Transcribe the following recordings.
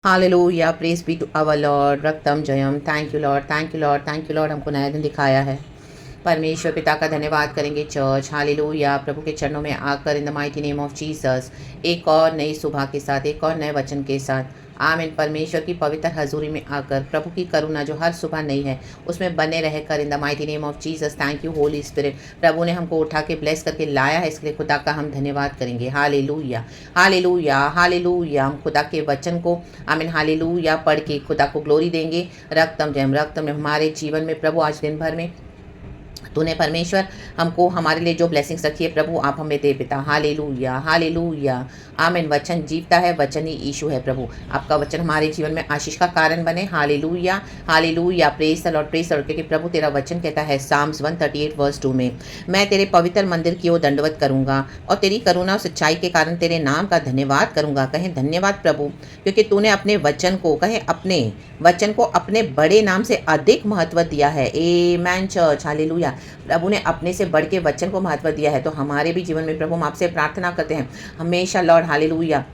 Hallelujah, praise be to our Lord, रक्तम जयम। Thank you Lord, thank you Lord, thank you Lord, हमको नया दिन दिखाया है। परमेश्वर पिता का धन्यवाद करेंगे चर्च। हालेलुया, प्रभु के चरणों में आकर इन the mighty name of Jesus एक और नई सुबह के साथ, एक और नए वचन के साथ आमीन। परमेश्वर की पवित्र हजूरी में आकर प्रभु की करुणा जो हर सुबह नई है उसमें बने रहकर in the mighty name of Jesus. Thank you Holy Spirit, प्रभु ने हमको उठा के ब्लेस करके लाया है, इसके लिए खुदा का हम धन्यवाद करेंगे। Hallelujah, hallelujah, hallelujah. हम खुदा के वचन को आमीन हालेलुया पढ़ के खुदा को ग्लोरी देंगे। रक्तम जयम, रक्तम हमारे जीवन में प्रभु आज दिन भर में तूने परमेश्वर हमको हमारे लिए जो ब्लेसिंग्स रखी है प्रभु आप हमें दे पिता। हालेलुया, हालेलुया, आमीन। वचन जीवता है, वचन ही यीशु है प्रभु। आपका वचन हमारे जीवन में आशीष का कारण बने। Hallelujah, hallelujah, praise the Lord, praise the Lord, क्योंकि प्रभु तेरा वचन कहता है साम्स 138 वर्स 2 में, मैं तेरे पवित्र मंदिर की ओर दंडवत करूंगा और तेरी करुणा और सच्चाई के कारण तेरे नाम का धन्यवाद करूंगा। कहें धन्यवाद प्रभु, क्योंकि तूने अपने वचन को, कहें अपने वचन को अपने बड़े नाम से अधिक महत्व दिया है। आमेन चर्च, हालेलुया। प्रभु ने अपने से बढ़ के वचन को महत्व दिया है, तो हमारे भी जीवन में प्रभु हम आपसे प्रार्थना करते हैं हमेशा लॉर्ड हालेलुया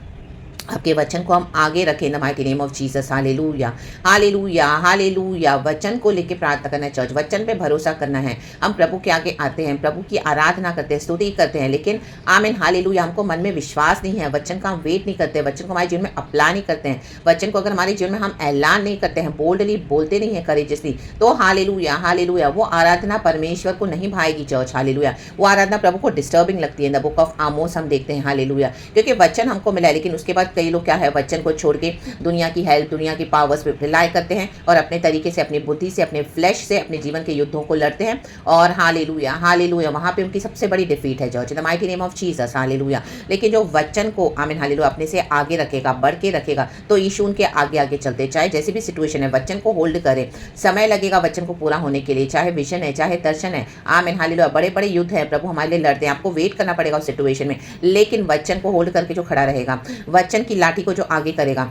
आपके वचन को हम आगे रखें इन the mighty name of Jesus. Hallelujah, hallelujah, hallelujah. वचन को लेके प्रार्थना करना है चर्च, वचन पे भरोसा करना है। हम प्रभु के आगे आते हैं, प्रभु की आराधना करते हैं, स्तुति करते हैं, लेकिन आमीन हालेलुया हमको मन में विश्वास नहीं है, वचन का हम वेट नहीं करते, वचन को हमारे जीवन में अप्लाई नहीं करते हैं, वचन को अगर हमारे जीवन में हम ऐलान नहीं करते हैं, बोल्डली बोलते नहीं है करेजियसली, तो हालेलुया, हालेलुया वो आराधना परमेश्वर को नहीं भाएगी चर्च। हालेलुया, वो आराधना प्रभु को डिस्टर्बिंग लगती है। इन द बुक ऑफ आमोस हम देखते हैं हालेलुया, क्योंकि वचन हमको मिला है, लेकिन उसके बाद कई लोग क्या है वचन को छोड़ के दुनिया की हेल्प, दुनिया की पावर्स पे रिलाई करते हैं और अपने तरीके से, अपनी बुद्धि से, अपने फ्लैश से अपने जीवन के युद्धों को लड़ते हैं। और हालेलुया, हालेलुया वहां पे उनकी सबसे बड़ी डिफीट है George, in the mighty name of Jesus. Hallelujah, लेकिन जो वचन को आमीन हालेलुया अपने से आगे रखेगा, बढ़ के रखेगा, तो यीशु उनके आगे आगे चलते, चाहे जैसी भी सिचुएशन है वचन को होल्ड करे। समय लगेगा वचन को पूरा होने के लिए, चाहे विजन है, चाहे दर्शन है, आमीन हालेलुया। बड़े बड़े युद्ध है प्रभु हमारे लिए लड़ते हैं, आपको वेट करना पड़ेगा उस सिचुएशन में, लेकिन वचन को होल्ड करके जो खड़ा रहेगा, वचन की लाठी को जो आगे करेगा,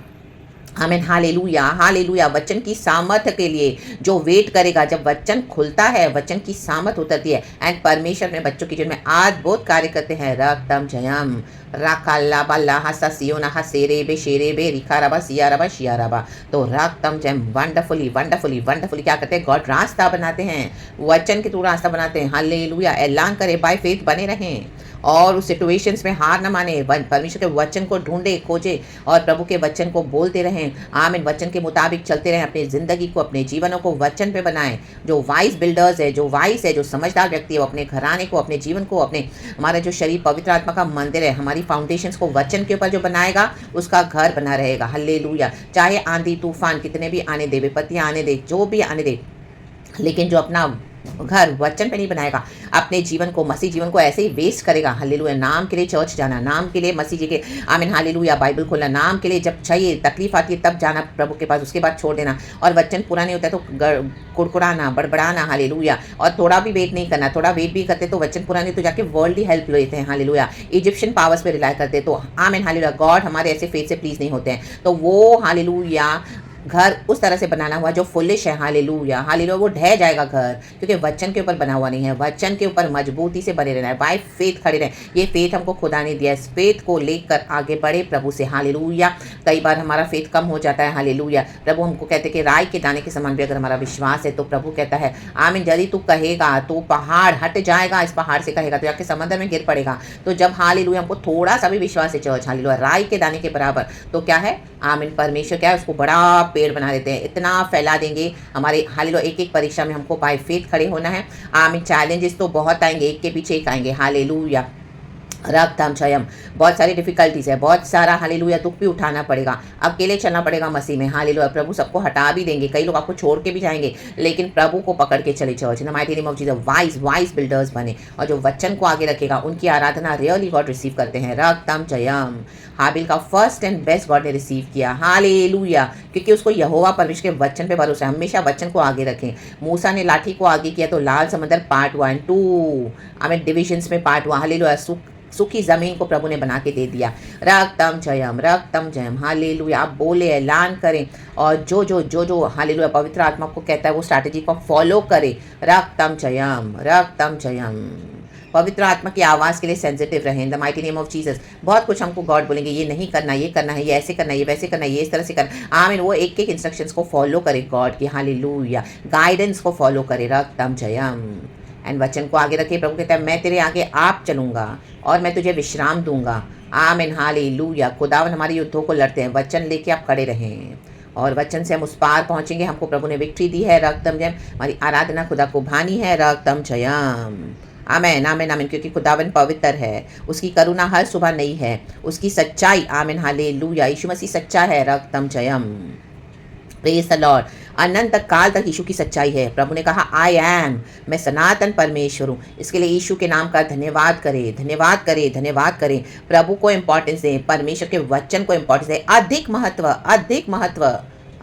आमीन हालेलुया, हालेलुया। वचन की सामर्थ के लिए जो वेट करेगा, जब वचन खुलता है वचन की सामर्थ उतरती है एंड परमेश्वर में बच्चों के जीवन में अद्भुत कार्य करते हैं। रक्तम जयम, राकाला बाला हसा सियोना हसेरे बे शेरे बे रिखाराबा सियाराबा शियाराबा। तो रक्तम जयम वंडरफुली वंडरफुली वंडरफुली क्या करते हैं, गॉड रास्ता बनाते हैं, वचन के थ्रू रास्ता बनाते हैं। हालेलुया, ऐलान करें, बाय फेथ बने रहें और उस सिचुएशंस में हार न माने, परमेश्वर के वचन को ढूंढे, खोजे और प्रभु के वचन को बोलते रहें। आमीन, वचन के मुताबिक चलते रहें, अपनी जिंदगी को, अपने जीवनों को वचन पे बनाएं। जो वाइज बिल्डर्स है, जो वाइज है, जो समझदार व्यक्ति है, वो अपने घराने को, अपने जीवन को, अपने हमारा जो शरीर पवित्र आत्मा का मंदिर है, हमारी फाउंडेशंस को वचन के ऊपर जो बनाएगा उसका घर बना रहेगा। हल्लेलुया, चाहे आंधी तूफान कितने भी आने दे, विपत्तियां आने दे, जो भी आने दे, लेकिन जो अपना घर वचन पे नहीं बनाएगा, अपने जीवन को, मसीह जीवन को ऐसे ही वेस्ट करेगा। हालेलुया, नाम के लिए चर्च जाना, नाम के लिए मसीह जी के आमीन हालेलुया बाइबल खोलना, नाम के लिए जब चाहिए तकलीफ आती है तब जाना प्रभु के पास, उसके बाद छोड़ देना, और वचन पूरा नहीं होता है तो कुड़कुड़ाना, बड़बड़ाना। हालेलुया, और थोड़ा भी वेट नहीं करना, थोड़ा वेट भी करते तो वचन पूरा नहीं तो जाके वर्ल्डली हेल्प लेते हैं। हालेलुया, इजिप्शियन पावर्स पे रिलाई करते तो आमीन हालेलुया गॉड हमारे ऐसे फेथ से प्लीज नहीं होते हैं, तो वो हालेलुया घर उस तरह से बनाना हुआ जो फुलिश है। हालेलुया, हालेलुया वो ढह जाएगा घर, क्योंकि वचन के ऊपर बना हुआ नहीं है। वचन के ऊपर मजबूती से बने रहना है, बाय फेथ खड़े रहें। ये फेथ हमको खुदा ने दिया है, इस फेथ को लेकर आगे बढ़े प्रभु से। हालेलुया, कई बार हमारा फेथ कम हो जाता है। हालेलुया, प्रभु हमको कहते हैं कि राई के दाने के समान भी अगर हमारा विश्वास है तो प्रभु कहता है आमीन, यदि तू कहेगा तो पहाड़ हट जाएगा, इस पहाड़ से कहेगा तो जाके समंदर में गिर पड़ेगा। तो जब हालेलुया हमको थोड़ा सा भी विश्वास है चर्च, हालेलुया राई के दाने के बराबर, तो क्या है आमीन परमेश्वर क्या है उसको बड़ा पेड़ बना देते हैं, इतना फैला देंगे। हमारे हालेलुया एक एक परीक्षा में हमको बाय फेथ खड़े होना है। आमीन, चैलेंजेस तो बहुत आएंगे, एक के पीछे एक आएंगे। हालेलुया, रक्तम जयम, बहुत सारी डिफिकल्टीज है, बहुत सारा हालेलुया दुख भी उठाना पड़ेगा, अकेले चलना पड़ेगा मसीह में। हालेलुया, प्रभु सबको हटा भी देंगे, कई लोग आपको छोड़ के भी जाएंगे, लेकिन प्रभु को पकड़ के चले church in the mighty name of Jesus. Wise builders बने, और जो वचन को आगे रखेगा उनकी आराधना रियली गॉड रिसीव करते हैं। रक्तम जयम, हाबिल का फर्स्ट एंड बेस्ट गॉड ने रिसीव किया। हालेलुया, क्योंकि उसको यहोवा परमेश्वर के वचन पे भरोसा है, हमेशा वचन को आगे रखें। मूसा ने लाठी को आगे किया तो लाल समंदर पार्ट 1 2 हमें डिविजन्स में पार्ट 1 हालेलुया सूखी जमीन को प्रभु ने बना के दे दिया। रक्तम जयम, हालेलुया। आप बोले, ऐलान करें, और जो जो जो जो हालेलुया पवित्र आत्मा को कहता है वो स्ट्रैटेजी को फॉलो करे। रक्तम जयम, पवित्र आत्मा की आवाज़ के लिए सेंसिटिव रहें इन the mighty name of Jesus. बहुत कुछ हमको गॉड बोलेंगे, ये नहीं करना, ये करना है, ये ऐसे करना है, ये वैसे करना है, ये इस तरह से करना। आमीन। वो एक एक इंस्ट्रक्शंस को फॉलो करे गॉड की, हालेलुया। गाइडेंस को फॉलो करे, रक्तम जयम। एंड वचन को आगे रखे। प्रभु कहता है मैं तेरे आगे आप चलूँगा और मैं तुझे विश्राम दूंगा। आमीन, हालेलुया। खुदावन हमारे युद्धों को लड़ते हैं, वचन लेके आप खड़े रहें और वचन से हम उस पार पहुंचेंगे। हमको प्रभु ने विक्ट्री दी है, रक्तम जयम। हमारी आराधना खुदा को भानी है, रक्तम जयम। आमेन, आमेन, आमेन। क्योंकि खुदावन पवित्र है, उसकी करुणा हर सुबह नई है, उसकी सच्चाई, आमीन, हालेलुया। यीशु मसीह सच्चा है, रक्तम जयम। Praise the Lord. अनंत काल तक यीशु की सच्चाई है। प्रभु ने कहा आई एम, मैं सनातन परमेश्वर हूँ। इसके लिए यीशु के नाम का धन्यवाद करें, धन्यवाद करें, धन्यवाद करें। प्रभु को इंपॉर्टेंस दें, परमेश्वर के वचन को इंपॉर्टेंस दें, अधिक महत्व, अधिक महत्व।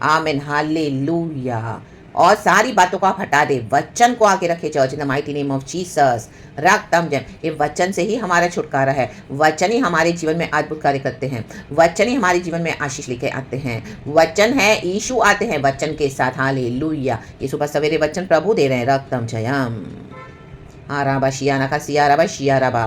आमीन, हालेलुया। और सारी बातों को आप हटा दे, वचन को आगे रखे church in the mighty name of Jesus, रक्तम जयम। ये वचन से ही हमारा छुटकारा है, वचन ही हमारे जीवन में अद्भुत कार्य करते हैं, वचन ही हमारे जीवन में आशीष लेके आते हैं। वचन है, यीशु आते हैं वचन के साथ, हालेलुया। ये सुबह सवेरे वचन प्रभु दे रहे हैं, रक्तम जयम। आराबा शियाना का सियाराबा शियाराबा,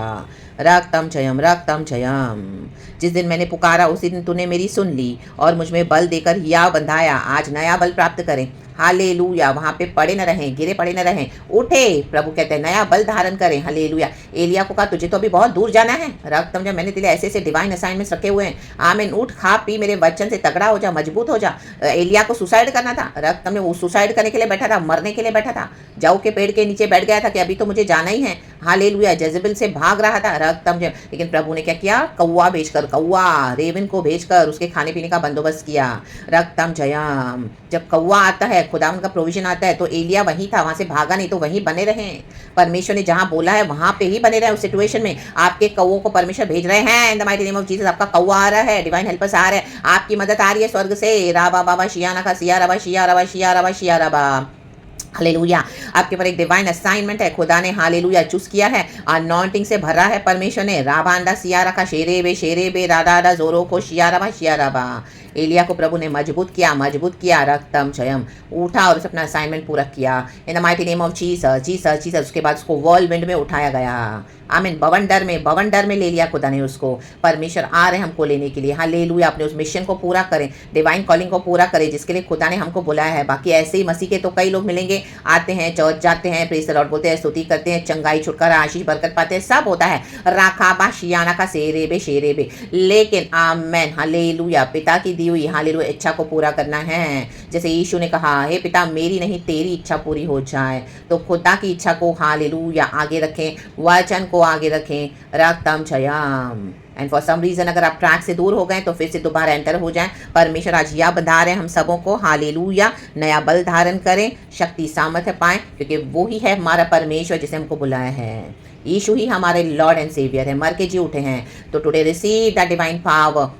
रक्तम जयम, रक्तम जयम। जिस दिन मैंने पुकारा उसी दिन तूने मेरी सुन ली और मुझ में बल देकर हिया बंधाया। आज नया बल प्राप्त करें, हालेलुया। वहाँ पे पड़े न रहें, गिरे पड़े न रहें, उठे। प्रभु कहते हैं नया बल धारण करें, हालेलुया। एलिया को कहा तुझे तो अभी बहुत दूर जाना है, रक्तम जब मैंने तेरे ऐसे ऐसे डिवाइन असाइनमेंट्स रखे हुए हैं। आमीन। उठ, खा पी मेरे वचन से, तगड़ा हो जा, मजबूत हो जा। एलिया को सुसाइड करना था, रक्तम ने वो सुसाइड करने के लिए बैठा था, मरने के लिए बैठा था, जाऊ के पेड़ के नीचे बैठ गया था कि अभी तो मुझे जाना ही है, हालेलुया। जेजेबेल से भाग रहा था, रक्तम जब। लेकिन प्रभु ने क्या किया, कौवा भेजकर, कौवा रेवन को भेजकर उसके खाने पीने का बंदोबस्त किया, रक्तम जयम। जब कौवा आता है, खुदा उनका प्रोविजन आता है, तो एलिया वहीं था, वहां से भागा नहीं, तो वहीं बने रहें। परमेश्वर ने जहां बोला है वहां पे ही बने रहे। उस सिचुएशन में आपके कौवों को परमेश्वर भेज रहे हैं इन the mighty name of Jesus. आपका कौवा आ रहा है, डिवाइन हेल्पर्स आ रहे हैं, आपकी मदद आ रही है स्वर्ग से। राबा बाबा शियाना का सियाराबा शियाराबा शियाराबा शियाराबा, हालेलुया। आपके पर एक डिवाइन असाइनमेंट है, खुदा ने हालेलुया चूज किया है, अनॉइंटिंग से भरा है परमेश्वर ने। राबांडा सियारा का शेरे बे राधा जोरो को शियाराबा शियाराबा। एलिया को प्रभु ने मजबूत किया, मजबूत किया, रक्तम जयम। उठा और उसे अपना असाइनमेंट पूरा किया इन the mighty name of Jesus, Jesus, Jesus. उसके बाद उसको वर्ल्ड में उठाया गया, आमीन। बवंडर में ले लिया खुदा ने उसको। परमेश्वर आ रहे हैं हमको लेने के लिए, हालेलुया। अपने उस मिशन को पूरा करें, डिवाइन कॉलिंग को पूरा करें जिसके लिए खुदा ने हमको बुलाया है। बाकी ऐसे ही मसीह के तो कई लोग मिलेंगे, आते हैं, चर्च जाते हैं, प्रेज द लॉर्ड बोलते हैं, स्तुति करते हैं, चंगाई, छुटकारा, आशीष, बरकत पाते हैं, सब होता है, राखाबा शियाना का शेरे बे। लेकिन आमेन, हालेलुया, पिता की दी हुई हालेलुया इच्छा को पूरा करना है। जैसे यीशु ने कहा, हे पिता मेरी नहीं तेरी इच्छा पूरी हो जाए। तो खुदा की इच्छा को हालेलुया आगे रखें, वचन को आगे रखें, रक्तम Jayam. And for some reason अगर आप ट्रैक से दूर हो गए तो फिर से दोबारा एंटर हो जाएं। परमेश्वर आज या बधा रहे हैं हम सबों को, हालेलुया। नया बल धारण करें, शक्ति सामर्थ्य पाएं, क्योंकि वो ही है हमारा परमेश्वर जिसे हमको बुलाया है। यीशु ही हमारे लॉर्ड एंड सेवियर है, मर के जी उठे हैं। तो today receive that divine power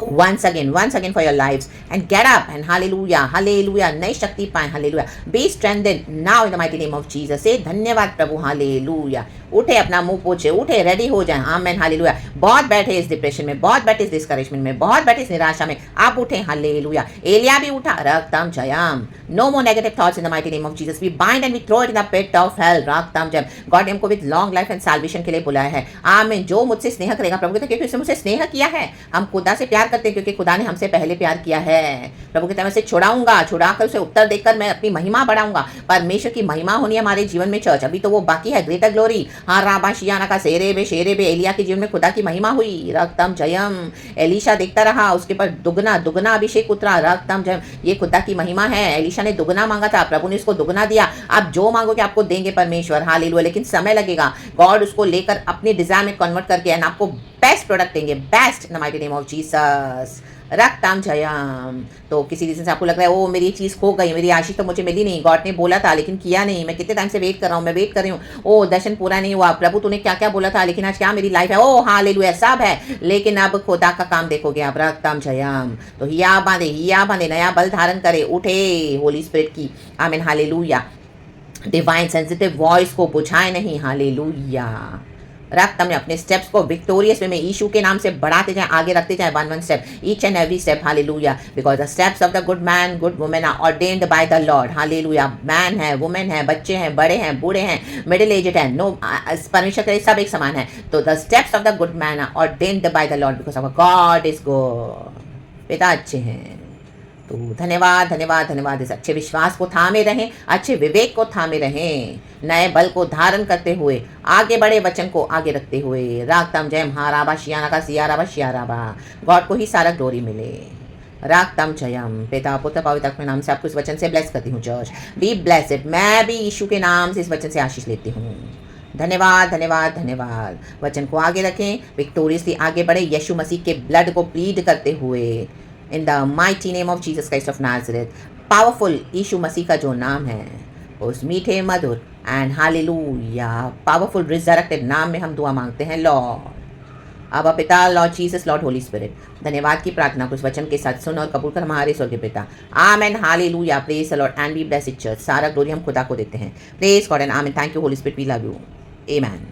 once again for your lives and get up and hallelujah नई शक्ति पाएं, hallelujah be strengthened now in the mighty name of Jesus। से धन्यवाद प्रभु, hallelujah। उठे, अपना मुंह पोछे, उठे, रेडी हो जाएं, आमेन, हालेलुया। बहुत बैठे इस डिप्रेशन में, बहुत बैठे इस डिस्करेजमेंट में, बहुत बैठे इस निराशा में, आप उठे, हालेलुया। एलिया भी उठा, रक्तम जयम। No more negative thoughts in the mighty name of Jesus. We bind and we throw it in the pit of hell, रक्तम जयम। गॉड ने हमको with long life and salvation के लिए बुलाया है, आमीन। जो मुझसे स्नेह करेगा, प्रभु कहते हैं क्योंकि उसने मुझसे स्नेह किया है। हम खुदा से प्यार करते हैं क्योंकि खुदा ने हमसे पहले प्यार किया है। प्रभु कहते हैं मैं उसे छुड़ाऊंगा, छुड़ाकर उसे उत्तर देकर मैं अपनी महिमा बढ़ाऊंगा। परमेश्वर की महिमा होनी है हमारे जीवन में चर्च, अभी तो वो बाकी है, ग्रेटर ग्लोरी। हाँ, राबा शियाना का शेरे बे। एलिया के जीवन में खुदा की महिमा हुई, रक्तम जयम। एलिशा देखता रहा, उसके पर दुगना अभिषेक उतरा, रक्तम जयम। ये खुदा की महिमा है। एलिशा ने दुगना मांगा था, प्रभु ने उसको दुगना दिया। आप जो मांगोगे आपको देंगे परमेश्वर, हालेलुया। लेकिन समय लगेगा, गॉड उसको लेकर अपने डिजायर में कन्वर्ट करके एंड आपको बेस्ट प्रोडक्ट देंगे, best in the mighty name of Jesus, रक्तम जयम। तो किसी रीजन से आपको लग रहा है ओ मेरी चीज़ खो गई, मेरी आशीष तो मुझे मिली नहीं, गॉड ने बोला था लेकिन किया नहीं, मैं कितने टाइम से वेट कर रहा हूँ, मैं वेट कर रही हूँ, ओ दर्शन पूरा नहीं हुआ, प्रभु तूने क्या क्या बोला था, लेकिन आज क्या मेरी लाइफ है, ओ हालेलुया सब है, लेकिन अब खुदा का काम देखोगे आप, रक्तम जयम। तो हिया बांधे, नया बल धारण करे, उठे होली स्पिरिट की, आमीन, हालेलुया। डिवाइन सेंसिटिव वॉइस को बुझाए नहीं, हालेलुया। रक्त हमने अपने स्टेप्स को विक्टोरियस वे में यीशु के नाम से बढ़ाते जाए, आगे रखते जाए, one one step, each and every step, hallelujah, because the steps of the good man good women are ordained by the lord, hallelujah. Man है, वुमेन है, बच्चे हैं, बड़े हैं, बूढ़े हैं, मिडिल एजेड है, नो, परमेश्वर के लिए सब एक समान है। तो the steps of the good man are ordained by the lord because our God is good. पिता अच्छे हैं। तो धन्यवाद धन्यवाद धन्यवाद। इस अच्छे विश्वास को थामे रहें, अच्छे विवेक को थामे रहें, नए बल को धारण करते हुए आगे बढ़े, वचन को आगे रखते हुए। रागतम जयम हाराबा शियानाका सियाराबा शियाराबा, गॉड को ही सारा ग्लोरी मिले। रागतम जयम। पिता पुत्र पवित्र के नाम से आपको इस वचन से ब्लेस करती हूँ चर्च। Be blessed. मैं भी यीशु के नाम से इस वचन से आशीष लेती हूँ। धन्यवाद धन्यवाद धन्यवाद। वचन को आगे रखें, विक्टोरियसली आगे बढ़े, यीशु मसीह के ब्लड को प्लीड करते हुए। In the mighty name of Jesus Christ of Nazareth, powerful Yeshu Masih का जो नाम है, उस मीठे मधुर एंड हालेलुया पावरफुल रिजरेक्टेड नाम में हम दुआ मांगते हैं लॉर्ड। अब पिता, Lord Jesus, Lord Holy Spirit, धन्यवाद की प्रार्थना को इस वचन के साथ सुन और कबूल कर हमारे स्वर्गीय पिता। Amen, hallelujah, praise the Lord and be blessed church. सारा ग्लोरी हम खुदा को देते हैं। Praise God and amen. Thank you Holy Spirit, we love you. Amen.